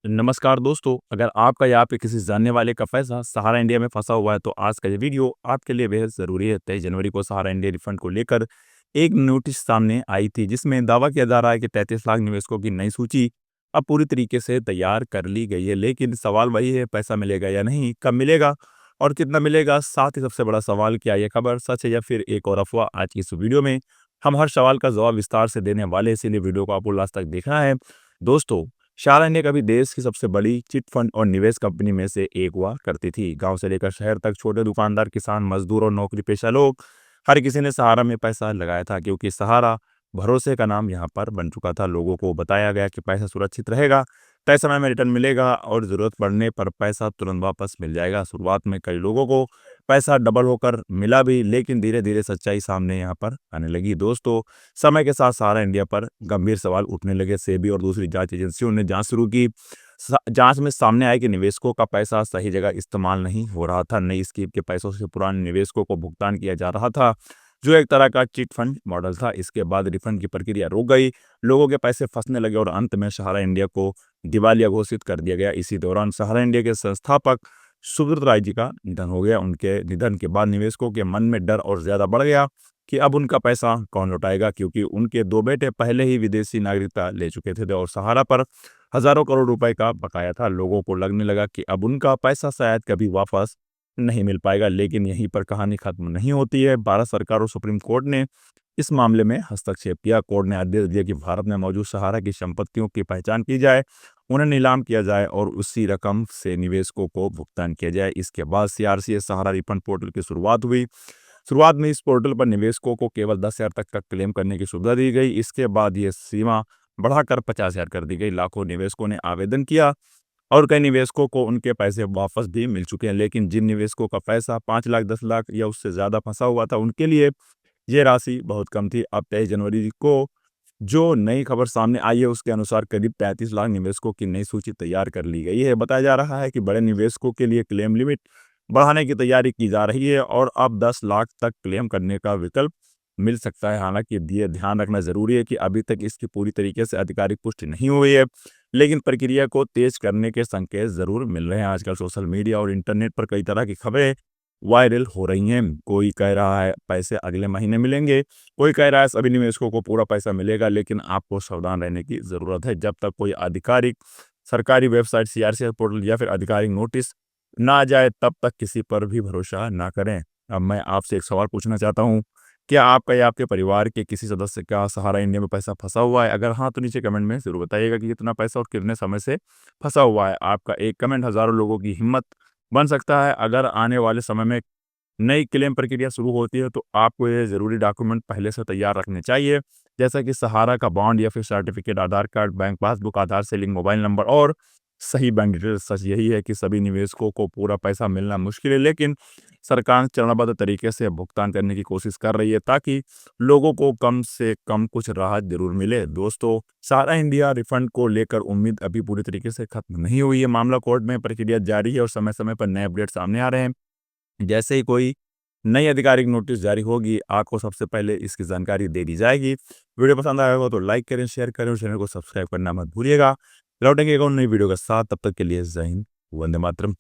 नमस्कार दोस्तों, अगर आपका या आपके किसी जानने वाले का पैसा सहारा इंडिया में फंसा हुआ है तो आज का ये वीडियो आपके लिए बेहद ज़रूरी है। 23 जनवरी को सहारा इंडिया रिफंड को लेकर एक नोटिस सामने आई थी जिसमें दावा किया जा रहा है कि 33 लाख निवेशकों की नई सूची अब पूरी तरीके से तैयार कर ली गई है। लेकिन सवाल वही है, पैसा मिलेगा या नहीं, कब मिलेगा और कितना मिलेगा। साथ ही सबसे बड़ा सवाल, क्या ये खबर सच है या फिर एक और अफवाह। आज की इस वीडियो में हम हर सवाल का जवाब विस्तार से देने वाले, इसीलिए वीडियो को आपको लास्ट तक देखना है। दोस्तों, सहारा इंडिया कभी देश की सबसे बड़ी चिट फंड और निवेश कंपनी में से एक हुआ करती थी। गांव से लेकर शहर तक छोटे दुकानदार, किसान, मजदूर और नौकरी पेशा लोग, हर किसी ने सहारा में पैसा लगाया था, क्योंकि सहारा भरोसे का नाम यहाँ पर बन चुका था। लोगों को बताया गया कि पैसा सुरक्षित रहेगा, तय समय में रिटर्न मिलेगा और जरूरत पड़ने पर पैसा तुरंत वापस मिल जाएगा। शुरुआत में कई लोगों को पैसा डबल होकर मिला भी, लेकिन धीरे धीरे सच्चाई सामने यहाँ पर आने लगी। दोस्तों, समय के साथ सहारा इंडिया पर गंभीर सवाल उठने लगे। सेबी और दूसरी जांच एजेंसियों ने जांच शुरू की। जांच में सामने आया कि निवेशकों का पैसा सही जगह इस्तेमाल नहीं हो रहा था। नई स्कीम के पैसों से पुराने निवेशकों को भुगतान किया जा रहा था, जो एक तरह का चिट फंड मॉडल था। इसके बाद रिफंड की प्रक्रिया रुक गई, लोगों के पैसे फंसने लगे और अंत में सहारा इंडिया को दिवालिया घोषित कर दिया गया। इसी दौरान सहारा इंडिया के संस्थापक सुब्रत राय जी का निधन हो गया। उनके निधन के बाद निवेशकों के मन में डर और ज्यादा बढ़ गया कि अब उनका पैसा कौन लौटाएगा, क्योंकि उनके दो बेटे पहले ही विदेशी नागरिकता ले चुके थे और सहारा पर हजारों करोड़ रुपए का बकाया था। लोगों को लगने लगा कि अब उनका पैसा शायद कभी वापस नहीं मिल पाएगा। लेकिन यहीं पर कहानी खत्म नहीं होती है। भारत सरकार और सुप्रीम कोर्ट ने इस मामले में हस्तक्षेप किया। कोर्ट ने आदेश दिया कि भारत में मौजूद सहारा की संपत्तियों की पहचान की जाए, उन्हें नीलाम किया जाए और उसी रकम से निवेशकों को भुगतान किया जाए। इसके बाद सीआरसीएस सहारा रिफंड पोर्टल की शुरुआत हुई। शुरुआत में इस पोर्टल पर निवेशकों को केवल 10,000 तक का क्लेम करने की सुविधा दी गई। इसके बाद ये सीमा बढ़ाकर 50,000 कर दी गई। लाखों निवेशकों ने आवेदन किया और कई निवेशकों को उनके पैसे वापस भी मिल चुके हैं। लेकिन जिन निवेशकों का पैसा 5 लाख, 10 लाख या उससे ज़्यादा फंसा हुआ था, उनके लिए ये राशि बहुत कम थी। अब 23 जनवरी को जो नई खबर सामने आई है, उसके अनुसार करीब 35 लाख निवेशकों की नई सूची तैयार कर ली गई है। बताया जा रहा है कि बड़े निवेशकों के लिए क्लेम लिमिट बढ़ाने की तैयारी की जा रही है और अब 10 लाख तक क्लेम करने का विकल्प मिल सकता है। हालांकि ये ध्यान रखना जरूरी है कि अभी तक इसकी पूरी तरीके से आधिकारिक पुष्टि नहीं हुई है, लेकिन प्रक्रिया को तेज करने के संकेत जरूर मिल रहे हैं। आजकल सोशल मीडिया और इंटरनेट पर कई तरह की खबरें वायरल हो रही हैं। कोई कह रहा है पैसे अगले महीने मिलेंगे, कोई कह रहा है सभी निवेशकों को पूरा पैसा मिलेगा। लेकिन आपको सावधान रहने की जरूरत है। जब तक कोई आधिकारिक सरकारी वेबसाइट, सीआरसीएस पोर्टल या फिर आधिकारिक नोटिस ना आ जाए, तब तक किसी पर भी भरोसा ना करें। अब मैं आपसे एक सवाल पूछना चाहता हूँ, क्या आपका या आपके परिवार के किसी सदस्य का सहारा इंडिया में पैसा फंसा हुआ है? अगर हाँ, तो नीचे कमेंट में जरूर बताइएगा कि कितना पैसा और कितने समय से फंसा हुआ है। आपका एक कमेंट हजारों लोगों की हिम्मत बन सकता है। अगर आने वाले समय में नई क्लेम प्रक्रिया शुरू होती है तो आपको ये ज़रूरी डॉक्यूमेंट पहले से तैयार रखने चाहिए, जैसा कि सहारा का बॉन्ड या फिर सर्टिफिकेट, आधार कार्ड, बैंक पासबुक, आधार से लिंक मोबाइल नंबर और सही बैंक डिटेल। सच यही है कि सभी निवेशकों को पूरा पैसा मिलना मुश्किल है, लेकिन सरकार चरणबद्ध तरीके से भुगतान करने की कोशिश कर रही है ताकि लोगों को कम से कम कुछ राहत जरूर मिले। दोस्तों, सहारा इंडिया रिफंड को लेकर उम्मीद अभी पूरी तरीके से खत्म नहीं हुई है। मामला कोर्ट में, प्रक्रिया जारी है और समय समय पर नए अपडेट सामने आ रहे हैं। जैसे ही कोई नई आधिकारिक नोटिस जारी होगी, आपको सबसे पहले इसकी जानकारी दे दी जाएगी। वीडियो पसंद आया हो तो लाइक करें, शेयर करें और चैनल को सब्सक्राइब करना मत भूलिएगा। लौटेंगे एक और नई वीडियो के साथ, तब तक के लिए जय हिंद, वंदे मातरम।